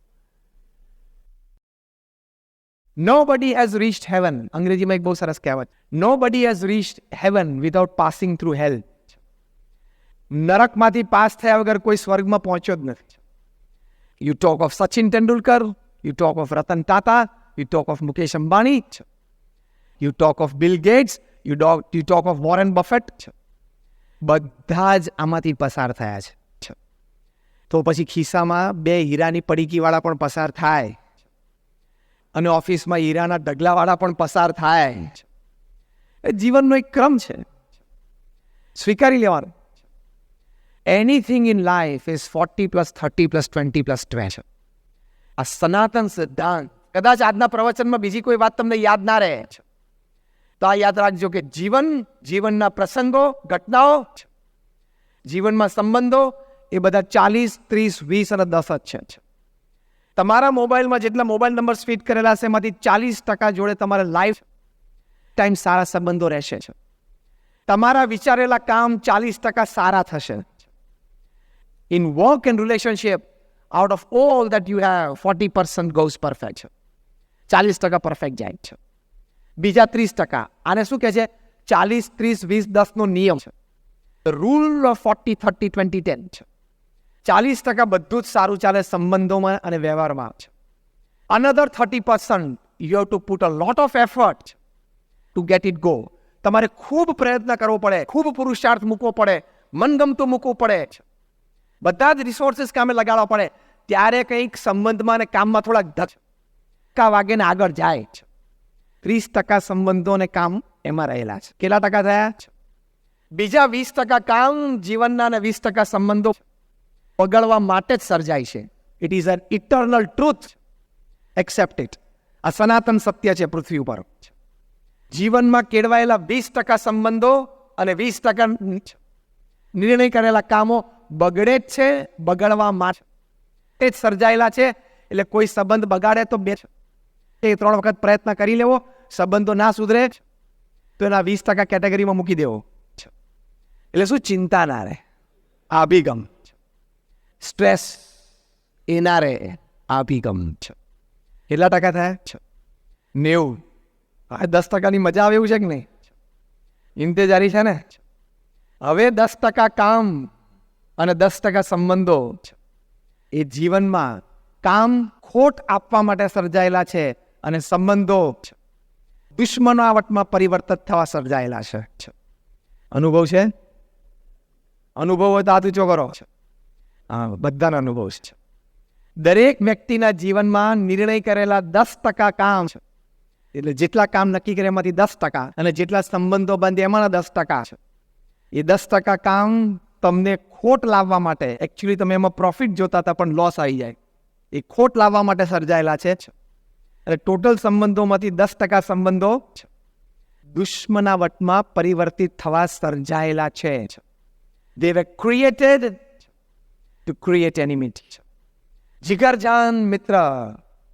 Nobody has reached heaven. અંગ્રેજીમાં એક બહુ સરસ કહેવત. Nobody has reached heaven without passing through hell. નરકમાંથી પાસ થયા વગર કોઈ સ્વર્ગમાં પહોંચ્યો જ નથી. You talk of Sachin Tendulkar, you talk of Ratan Tata, you talk of Mukesh Ambani, you talk of Bill Gates, you talk of Warren Buffett. બધા જ આમાંથી પસાર થયા છે. તો પછી ખિસ્સામાં 2 હીરાની પડીકીવાળા પણ પસાર થાય, અને ઓફિસમાં હીરાના ઢગલાવાળા પણ પસાર થાય. એ જીવનનો એક ક્રમ છે, સ્વીકારી લેવાનો. Anything in life is 40 + 30 + 20 + 20. આ સનાતન સિદ્ધાંત. કદાચ આજના પ્રવચનમાં બીજી કોઈ વાત તમને યાદ ના રહે, તો આ યાદ રાખજો કે જીવનના પ્રસંગો, ઘટનાઓ, જીવનમાં સંબંધો એ બધા 40, 30, 20 અને 10 જ છે. તમારા મોબાઈલમાં જેટલા મોબાઈલ નંબર ફીટ કરેલા છે એમાંથી 40% જોડે તમારે લાઈફ ટાઈમ સારા સંબંધો રહેશે. તમારા વિચારેલા કામ 40% સારા થશે. In work and relationship, out of all that you have, 40% goes perfect છે. 40% પરફેક્ટ જાય છે. બીજા 30%, આને શું કહે છે? 40, 30, 20, 10નો નિયમ છે. રૂલ ઓફ 40, 30, 20, 10 છે. 40% બધું જ સારું ચાલે સંબંધોમાં અને વ્યવહારમાં છે. Another 30% you have two put a lot of effort two get it go. તમારે ખૂબ પ્રયત્ન કરવો પડે, ખૂબ પુરુષાર્થ મૂકવો પડે, મનગમતું મૂકવું પડે, બધા જ રિસોર્સિસ કામે લગાડવા પડે, ત્યારે કંઈક સંબંધમાં અને કામમાં થોડાક ધક્કા વાગે ને આગળ જાય છે. 30% સંબંધો અને કામ એમાં રહેલા છે. કેટલા ટકા થયા? બીજા 20% કામ જીવનના અને 20% સંબંધો બગડવા માટે જ સર્જાય છે. It is an eternal truth. Accept it. આ સનાતન સત્ય છે પૃથ્વી ઉપર. જીવનમાં કેળવાયેલા 20% સંબંધો અને 20% નિર્ણય કરેલા કામો બગડે જ છે, બગડવા માટે જ સર્જાયેલા છે. એટલે કોઈ સંબંધ બગાડે તો 2-3 વખત પ્રયત્ન કરી લેવો. સંબંધો ના સુધરે તો એના 20% કેટેગરીમાં મૂકી દેવો. એટલે શું? ચિંતા ના રહે. આ અભિગમ. સ્ટ્રેસ એ ના રહે. આ અભિગમ છે. કેટલા ટકા થાય? 90. 10%ની મજા આવે એવું છે કે નહીં? ઇંતજારી છે ને. હવે 10% કામ અને 10% સંબંધો એ જીવનમાં કામ ખોટ આપવા માટે સર્જાયેલા છે અને સંબંધો દુશ્મનાવટમાં પરિવર્તિત થવા સર્જાયેલા છે. અનુભવ છે? અનુભવ હોય તો હાથ ઊંચો કરો. હા, બધાનો અનુભવ છે. દરેક વ્યક્તિના જીવનમાં નિર્ણય કરેલા 10% કામ છે. એટલે જેટલા કામ નક્કી કરે એમાંથી 10% અને જેટલા સંબંધો બાંધે એમાંના 10% છે. એ 10% કામ તમને ખોટ લાવવા માટે, એકચ્યુઅલી તમે એમાં પ્રોફિટ જોતા હતા પણ લોસ આવી જાય, એ ખોટ લાવવા માટે સર્જાયેલા છે. અને ટોટલ સંબંધોમાંથી 10% સંબંધો દુશ્મનાવટમાં પરિવર્તિત થવા સર્જાયેલા છે. They were created to create enmity. જીગરજાન મિત્ર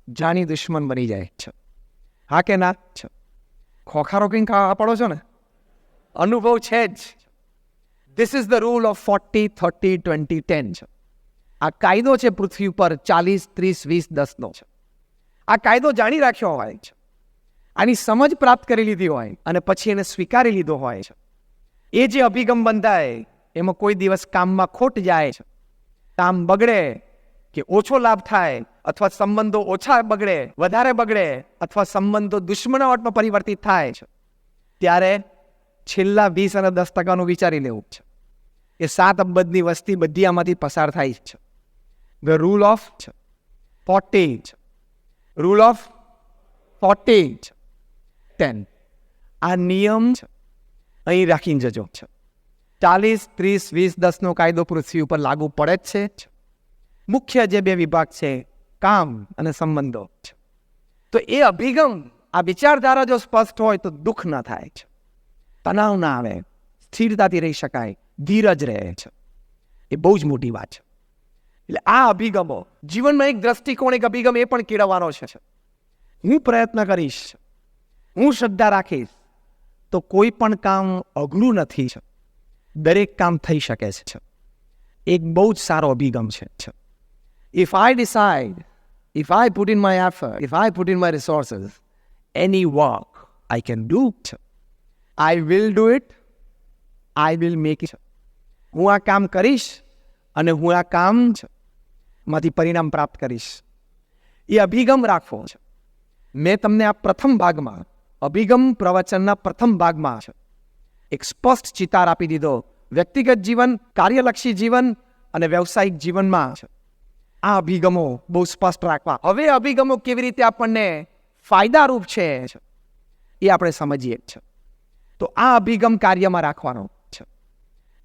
જાણી દુશ્મન બની જાય છે. હા કે ના? ખોખારો કંઈક પડો છો ને? અનુભવ છે જ. This is the rule of 40, 30, 20, 10. આ કાયદો છે પૃથ્વી ઉપર 40, 30, 20, 10નો છે. આ કાયદો જાણી રાખ્યો હોય છે, આની સમજ પ્રાપ્ત કરી લીધી હોય અને પછી એને સ્વીકારી લીધો હોય છે. એ જે અભિગમ બંધાય એમાં કોઈ દિવસ કામમાં ખોટ જાય છે, કામ બગડે કે ઓછો લાભ થાય, અથવા સંબંધો ઓછા બગડે, વધારે બગડે, અથવા સંબંધો દુશ્મનાવટમાં પરિવર્તિત થાય છે, ત્યારે છેલ્લા 20 અને 10%નું વિચારી લેવું છે. એ 7 અબજની વસ્તી બધી આમાંથી પસાર થાય છે. The rule of 40. Rule of 40. 10. આ નિયમ અહીં રાખીને જજો. 40, 30, 20, 10નો કાયદો પૃથ્વી ઉપર લાગુ પડે જ છે. મુખ્ય જે 2 વિભાગ છે, કામ અને સંબંધો. તો એ અભિગમ, આ વિચારધારા જો સ્પષ્ટ હોય તો દુઃખ ના થાય છે, તણાવ ના આવે, સ્થિરતાથી રહી શકાય, ધીરજ રહે છે. એ બહુ જ મોટી વાત છે. એટલે આ અભિગમો જીવનમાં એક દ્રષ્ટિકોણ, એક અભિગમ એ પણ કેળવવાનો છે. હું પ્રયત્ન કરીશ, હું શ્રદ્ધા રાખીશ તો કોઈ પણ કામ અઘરું નથી છે, દરેક કામ થઈ શકે છે. એક બહુ જ સારો અભિગમ છે. If I decide, if I put in my effort, if I put in my resources, any work I can do, I will do it, I will make it. હું આ કામ કરીશ અને હું આ કામ માંથી પરિણામ પ્રાપ્ત કરીશ. એ અભિગમ રાખવો છે. મેં તમને આ પ્રથમ ભાગમાં, અભિગમ પ્રવચનના પ્રથમ ભાગમાં એક સ્પષ્ટ ચિતાર આપી દીધો. વ્યક્તિગત જીવન, કાર્યલક્ષી જીવન અને વ્યવસાયિક જીવનમાં આ અભિગમો બહુ સ્પષ્ટ રાખવા. હવે અભિગમો કેવી રીતે આપણને ફાયદારૂપ છે એ આપણે સમજીએ છીએ. તો આ અભિગમ કાર્યમાં રાખવાનો છે.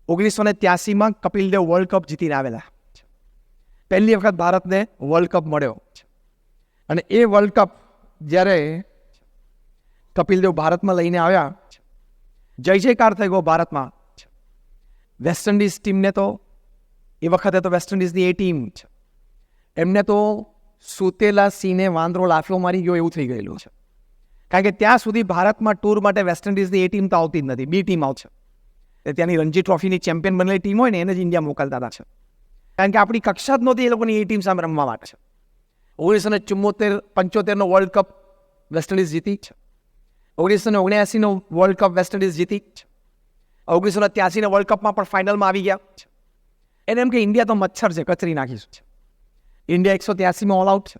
1983માં કપિલદેવ વર્લ્ડ કપ જીતીને આવેલા. પહેલી વખત ભારતને વર્લ્ડ કપ મળ્યો અને એ વર્લ્ડ કપ જ્યારે કપિલદેવ ભારતમાં લઈને આવ્યા, જય જયકાર થઈ ગયો ભારતમાં. વેસ્ટ ઇન્ડિઝ ટીમને તો એ વખતે તો વેસ્ટ ઇન્ડિઝની એ ટીમ છે, એમને તો સૂતેલા સિંહને વાંદરો લાફો મારી ગયો એવું થઈ ગયેલું છે. કારણ કે ત્યાં સુધી ભારતમાં ટૂર માટે વેસ્ટ ઇન્ડિઝની એ ટીમ તો આવતી જ નથી, બી ટીમ આવશે. ત્યાંની રણજી ટ્રોફીની ચેમ્પિયન બનેલી ટીમ હોય ને એને જ ઇન્ડિયા મોકલતા હતા. કારણ કે આપણી કક્ષા જ નહોતી એ લોકોની એ ટીમ સામે રમવા માટે. 1974-75નો વર્લ્ડ કપ વેસ્ટ ઇન્ડિઝ જીતી છે. 1979નો વર્લ્ડ કપ વેસ્ટ ઇન્ડિઝ જીતી છે. 1983ના વર્લ્ડ કપમાં પણ ફાઇનલમાં આવી ગયા. એને એમ કે ઇન્ડિયા તો મચ્છર છે, કચરી નાખીશું છે. ઇન્ડિયા 183માં ઓલ આઉટ છે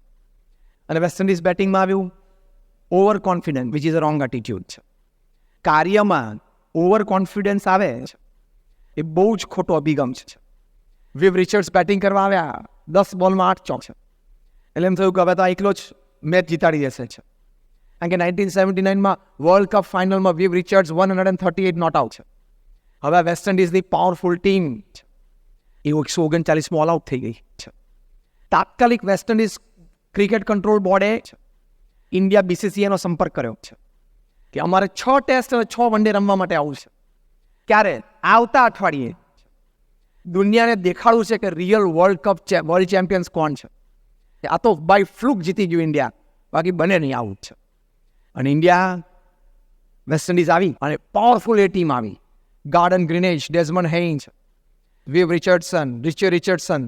અને વેસ્ટ ઇન્ડિઝ બેટિંગમાં આવ્યું over confidence, which is a wrong attitude છે. કાર્યમાં ઓવર કોન્ફિડન્સ આવે છે એ બહુ જ ખોટો અભિગમ છે. વિવ રિચર્ડ્સ બેટિંગ કરવા આવ્યા, 10 બોલમાં 8 ચોક છે. એટલે એમ થયું કે હવે તો એકલો જ મેચ જીતાડી દેશે છે. કારણ કે 1979માં વર્લ્ડ કપ ફાઇનલમાં વિવ રિચર્ડ્સ 138 નોટ આઉટ છે. હવે વેસ્ટ ઇન્ડિઝની પાવરફુલ ટીમ એ 139 ઓલ આઉટ થઈ ગઈ છે. તાત્કાલિક વેસ્ટ ઇન્ડિઝ ક્રિકેટ કંટ્રોલ બોર્ડે ઇન્ડિયા BCCIનો સંપર્ક કર્યો છે કે અમારે 6 ટેસ્ટ અને 6 વન ડે રમવા માટે આવવું છે. ક્યારે? આવતા અઠવાડિયે. દુનિયાને દેખાડવું છે કે રિયલ વર્લ્ડ ચેમ્પિયન્સ કોણ છે. આ તો બાય ફ્લુક જીતી ગયું ઇન્ડિયા, બાકી બને નહીં આવું છે. અને ઇન્ડિયા વેસ્ટ ઇન્ડિઝ આવી અને પાવરફુલ એ ટીમ આવી. Gordon Greenidge, Desmond Haynes, Viv Richardson, Richie Richardson,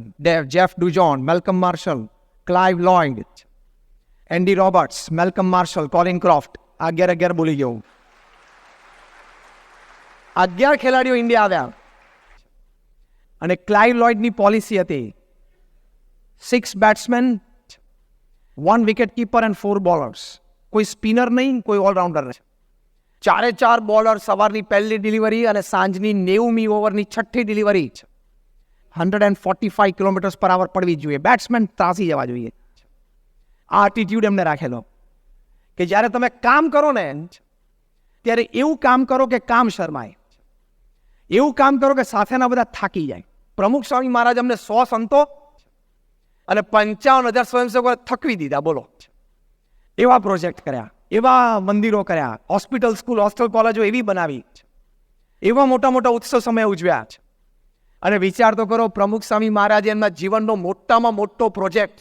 Jeff Dujon, Malcolm Marshall, Clive Lloyd, Andy Roberts, Malcolm Marshall, Colin Croft. 11 બોલી ગયો. 11 ખેલાડીઓ ઇન્ડિયા આવ્યા. અને ક્લાઇવ લોઇડની પોલિસી હતી 6 batsman, 1 wicket keeper and 4 bowlers. કોઈ સ્પિનર નહીં, કોઈ ઓલરાઉન્ડર નહીં. 4 બોલર સવારની પહેલી ડિલિવરી અને સાંજની 90મી ઓવરની છઠ્ઠી ડિલિવરી. 145 km/h પડવી જોઈએ. બેટ્સમેન ત્રાસી જવા જોઈએ. આ એટીટ્યુડ એમને રાખેલો કે જ્યારે તમે કામ કરો ને ત્યારે એવું કામ કરો કે કામ શરમાય, એવું કામ કરો કે સાથેના બધા થાકી જાય. પ્રમુખ સ્વામી મહારાજ અમને 100 સંતો અને 55,000 સ્વયંસેવકો થકવી દીધા. બોલો, એવા પ્રોજેક્ટ કર્યા, એવા મંદિરો કર્યા, હોસ્પિટલ, સ્કૂલ, હોસ્ટેલ, કોલેજો એવી બનાવી, એવા મોટા મોટા ઉત્સવ સમય ઉજવ્યા. અને વિચાર તો કરો, પ્રમુખ સ્વામી મહારાજે એમના જીવનનો મોટામાં મોટો પ્રોજેક્ટ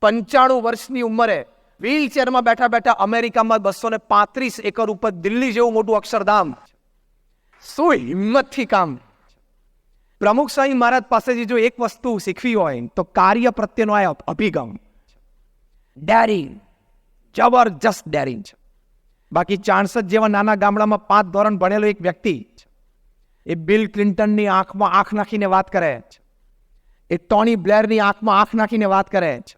95 વર્ષની ઉંમરે વ્હીલચેરમાં બેઠા બેઠા અમેરિકામાં 235 એકર ઉપર દિલ્હી જેવું મોટું અક્ષરધામ. શું હિંમતથી કામ! પ્રમુખ સ્વામી મહારાજ પાસેથી જો એક વસ્તુ શીખવી હોય તો કાર્ય પ્રત્યેનો આ અભિગમ, ડેરિંગ, જબરજસ્ત ડેરિંગ છે. બાકી ચાણસદ જેવા નાના ગામડામાં 5 ધોરણ ભણેલો એક વ્યક્તિ એ બિલ ક્લિન્ટનની આંખમાં આંખ નાખીને વાત કરે છે, એ ટોની બ્લેરની આંખમાં આંખ નાખીને વાત કરે છે,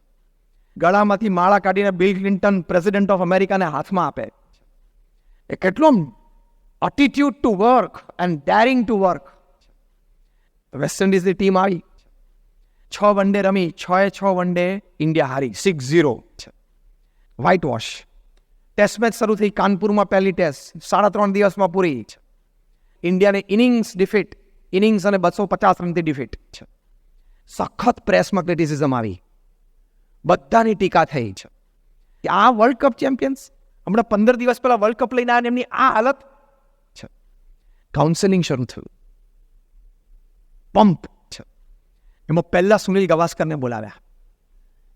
ગળામાંથી માળા કાઢીને બિલ ક્લિન્ટન પ્રેસિડેન્ટ ઓફ અમેરિકાને હાથમાં આપે. એ કેટલો attitude to work and daring to work. West ઇન્ડિઝની ટીમ આવી, 6 વન ડે રમી, 6 વન ડે ઇન્ડિયા હારી 6-0 છે. White wash. ટેસ્ટ મેચ શરૂ થઈ કાનપુરમાં, પહેલી ટેસ્ટ 3.5 દિવસમાં પૂરી છે. ઇન્ડિયાને ઇનિંગ્સ અને 250 રનથી ડિફીટ છે. સખત પ્રેસમાં ક્રિટિસિઝમ આવી, બધાની ટીકા થઈ છે કે આ વર્લ્ડ કપ ચેમ્પિયન્સ હમણાં 15 દિવસ પહેલા વર્લ્ડ કપ લઈને આવ્યા, એમની આ હાલત છે. કાઉન્સેલિંગ શરૂ થયું, પંપ છે. એમાં પહેલા સુનિલ ગાવસ્કરને બોલાવ્યા.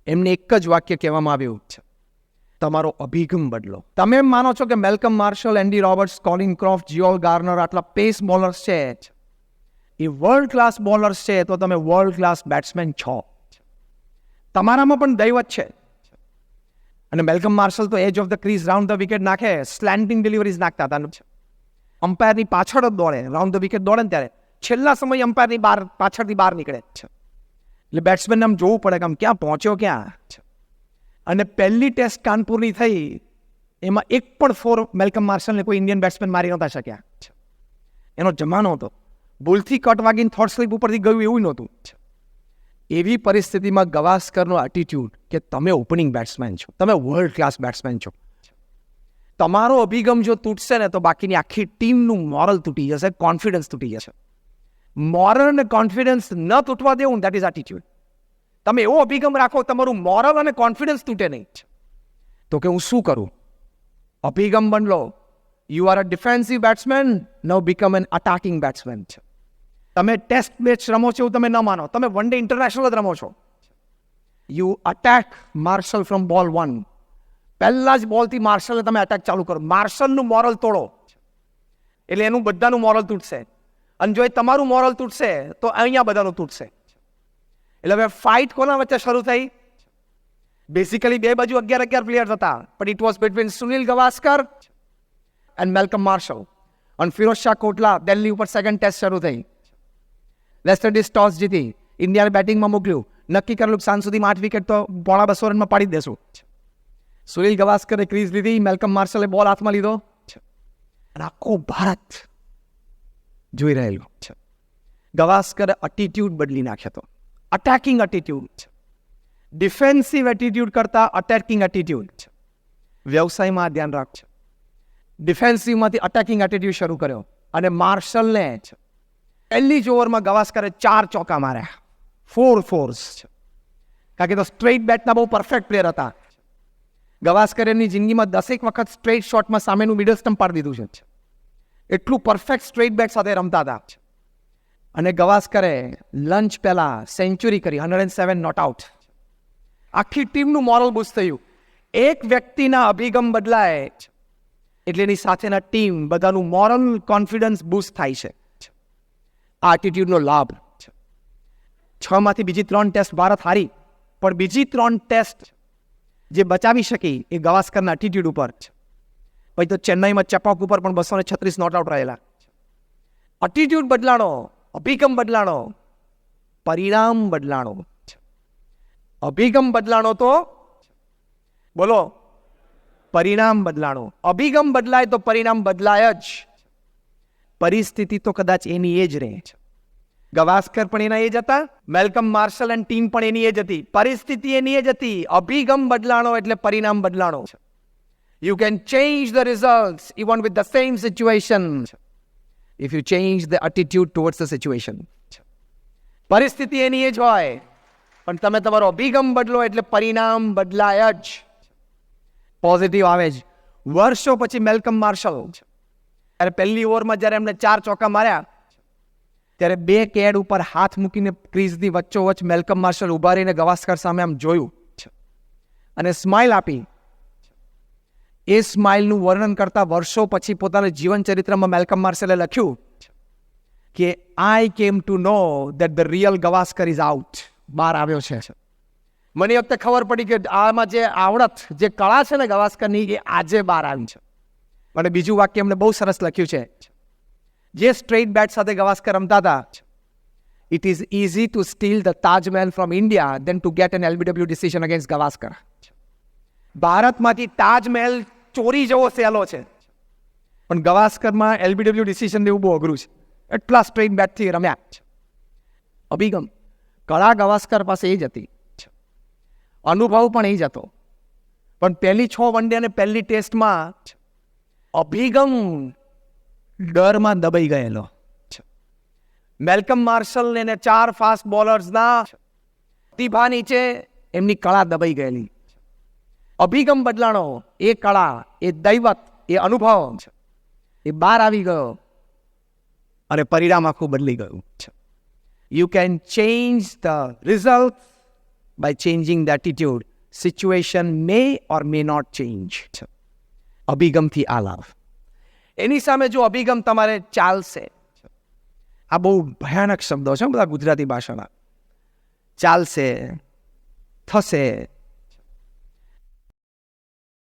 એમને એક જ વાક્ય કહેવામાં આવ્યું છે, તમારો અભિગમ બદલો. તમે એમ માનો છો કે Malcolm Marshall, Andy Roberts, Colin Croft, Joel Garner આટલા પેસ બોલર્સ છે, એ વર્લ્ડ ક્લાસ બોલર્સ છે, તો તમે વર્લ્ડ ક્લાસ બેટ્સમેન છો. તમારામાં પણ દૈવત છે. અને મેલ્કમ માર્શલ તો edge of the crease round the wicket નાખે, સ્લેન્ટિંગ ડિલિવરીઝ નાખતા હતા. અમ્પાયરની પાછળ જ દોડે, રાઉન્ડ ધ વિકેટ દોડે ને ત્યારે છેલ્લા સમય અમ્પાયરની પાછળથી બહાર નીકળે છે. એટલે બેટ્સમેનને આમ જોવું પડે કે આમ ક્યાં પહોંચ્યો ક્યાં. અને પહેલી ટેસ્ટ કાનપુરની થઈ, એમાં એક પણ 4 મેલ્કમ માર્શલને કોઈ ઇન્ડિયન બેટ્સમેન મારી નહોતા શક્યા. એનો જમાનો હતો. ભૂલથી કટ વાગીને થોટ સ્લીપ ઉપરથી ગયું એવું નહોતું. એવી પરિસ્થિતિમાં ગાવસ્કરનો એટીટ્યુડ કે તમે ઓપનિંગ બેટ્સમેન છો, તમે વર્લ્ડ ક્લાસ બેટ્સમેન છો, તમારો અભિગમ જો તૂટશે ને તો બાકીની આખી ટીમનું મોરલ તૂટી જશે, કોન્ફિડન્સ તૂટી જશે. મોરલ અને કોન્ફિડન્સ ન તૂટવા દેવું, દેટ ઇઝ એટીટ્યુડ. તમે એવો અભિગમ રાખો તમારું મોરલ અને કોન્ફિડન્સ તૂટે નહીં. તો કે હું શું કરું? અભિગમ બદલો. You are a defensive batsman, now become N attacking batsman. તમે ટેસ્ટ મેચ રમો છો એવું તમે ન માનો, તમે વન ડે ઇન્ટરનેશનલ જ રમો છો. યુ અટેક માર્શલ ફ્રોમ બોલ 1. પહેલા જ બોલથી માર્શલને તમે અટેક ચાલુ કરો. માર્શલનું મોરલ તોડો એટલે એનું બધાનું મોરલ તૂટશે. અને જો એ તમારું મોરલ તૂટશે તો અહીંયા બધાનું તૂટશે. એટલે હવે ફાઇટ કોના વચ્ચે શરૂ થઈ? બેસિકલી બે બાજુ 11 પ્લેયર્સ હતા, પણ it was between Sunil Gavaskar and Malcolm Marshall. અને ફિરોઝ શાહ કોટલા દિલ્હી ઉપર સેકન્ડ ટેસ્ટ શરૂ થઈ. વેસ્ટ ઇન્ડિઝ ટોસ જીતી, ઇન્ડિયાને બેટિંગમાં મોકલ્યું, નક્કી કરેલું સાંજ સુધીમાં 8 વિકેટ તો 250 રનમાં પાડી દેશું. સુનિલ ગાવસ્કરે ક્રીઝ લીધી, મેલ્કમ માર્શલે બોલ હાથમાં લીધો, અને આખો ભારત જોઈ રહેલું છે. ગાવસ્કરે એટીટ્યુડ બદલી નાખ્યો હતો. અટેકિંગ એટીટ્યુડ છે. ડિફેન્સિવ એટીટ્યુડ કરતા અટેકિંગ એટીટ્યુડ છે. વ્યવસાયમાં ધ્યાન રાખજો. ડિફેન્સિવમાંથી અટેકિંગ એટીટ્યુડ શરૂ કર્યો અને માર્શલને પહેલી જ ઓવરમાં ગાવસ્કરે 4 ચોકા માર્યા, 4 ફોર્સ. કારણ કે તો સ્ટ્રેઇટ બેટના બહુ પરફેક્ટ પ્લેયર હતા. ગાવસ્કર એમની જિંદગીમાં 10 વખત સ્ટ્રેઇટ શોટમાં સામેનું મિડલ સ્ટમ્પ પાડી દીધું છે. એટલું પરફેક્ટ સ્ટ્રેઇટ બેટ સાથે રમતા હતા. અને ગાવસ્કરે લંચ પહેલા સેન્ચુરી કરી, 107 નોટ આઉટ. આખી ટીમનું મોરલ બૂસ્ટ થયું. એક વ્યક્તિના અભિગમ બદલાય એટલે એની સાથેના ટીમ બધાનું મોરલ કોન્ફિડન્સ બૂસ્ટ થાય છે. આ એટીટ્યુડનો લાભ. 6 માંથી બીજી 3 ટેસ્ટ ભારત હારી, પણ બીજી 3 ટેસ્ટ જે બચાવી શકી એ ગાવસ્કરના એટીટ્યુડ ઉપર. પછી તો ચેન્નાઈમાં ચેપોક ઉપર પણ 236 નોટ આઉટ રહેલા. એટીટ્યુડ બદલાણો, અભિગમ બદલાણો, પરિણામ બદલાણો. અભિગમ બદલાણો તો બોલો, પરિણામ બદલાણો. અભિગમ બદલાય તો પરિણામ બદલાય જ. પરિસ્થિતિ તો કદાચ એની એ જ રહે છે. ગાવસ્કર પણ એના એ જ હતા, મેલ્કમ માર્શલ એન્ડ ટીમ પણ એની એ જ હતી. પરિસ્થિતિ એની એ જ હતી. અભિગમ બદલાણો એટલે પરિણામ બદલાણો. You can change the results even with the same situation if you change the attitude towards the situation. પરિસ્થિતિ એની એ જ હોય, પણ તમે તમારો અભિગમ બદલો એટલે પરિણામ બદલાય જ. પોઝિટિવ આવે જ. વર્ષો પછી મેલ્કમ માર્શલ ત્યારે પહેલી ઓવરમાં જ્યારે એમને 4 ચોકા માર્યા ત્યારે 2 કેડ ઉપર હાથ મૂકીને ક્રીઝની વચ્ચોવચ્ચ મેલ્કમ માર્શલ ઉભા રહીને ગાવસ્કર સામે આમ જોયું અને સ્માઇલ આપી. એ સ્માઇલનું વર્ણન કરતા વર્ષો પછી પોતાના જીવન ચરિત્રમાં મેલ્કમ માર્શલે લખ્યું કે I came to know that the real Gavaskar is out. બહાર આવ્યો છે. મને એ વખતે ખબર પડી કે આમાં જે આવડત, જે કળા છે ને ગાવસ્કરની, એ આજે બહાર આવી છે. અને બીજું વાક્ય એમને બહુ સરસ લખ્યું છે. જે સ્ટ્રેઇટ બેટ સાથે ગાવસ્કર રમતા હતા, it is easy to steal the Taj Mahal from India than to get an LBW decision against Gavaskar. ભારતમાંથી તાજમહેલ ચોરી જવો સહેલો છે, પણ ગાવસ્કરમાં LBW ડિસિઝન લેવું બહુ અઘરું છે. એટલા સ્ટ્રેઇટ બેટથી રમ્યા. અભિગમ, કળા ગાવસ્કર પાસે એ જ હતી, અનુભવ પણ એ જ હતો. પણ પહેલી 6 વનડે અને પહેલી ટેસ્ટમાં અભિગમ ડરમાં દબાઈ ગયેલો. મેલ્કમ માર્શલ ને 4 ફાસ્ટ બોલર્સના પ્રતિભા નીચે એમની કળા દબાઈ ગયેલી. અભિગમ બદલાણો, એ કળા, એ દૈવત, એ અનુભવ એ બહાર આવી ગયો અને પરિણામ આખું બદલી ગયું. You can change the result by changing the attitude. Situation may or may not change. અભિગમથી આ લાભ. એની સામે જો અભિગમ તમારે ચાલશે, આ બહુ ભયાનક શબ્દો છે બધા ગુજરાતી ભાષાના. ચાલશે, થશે,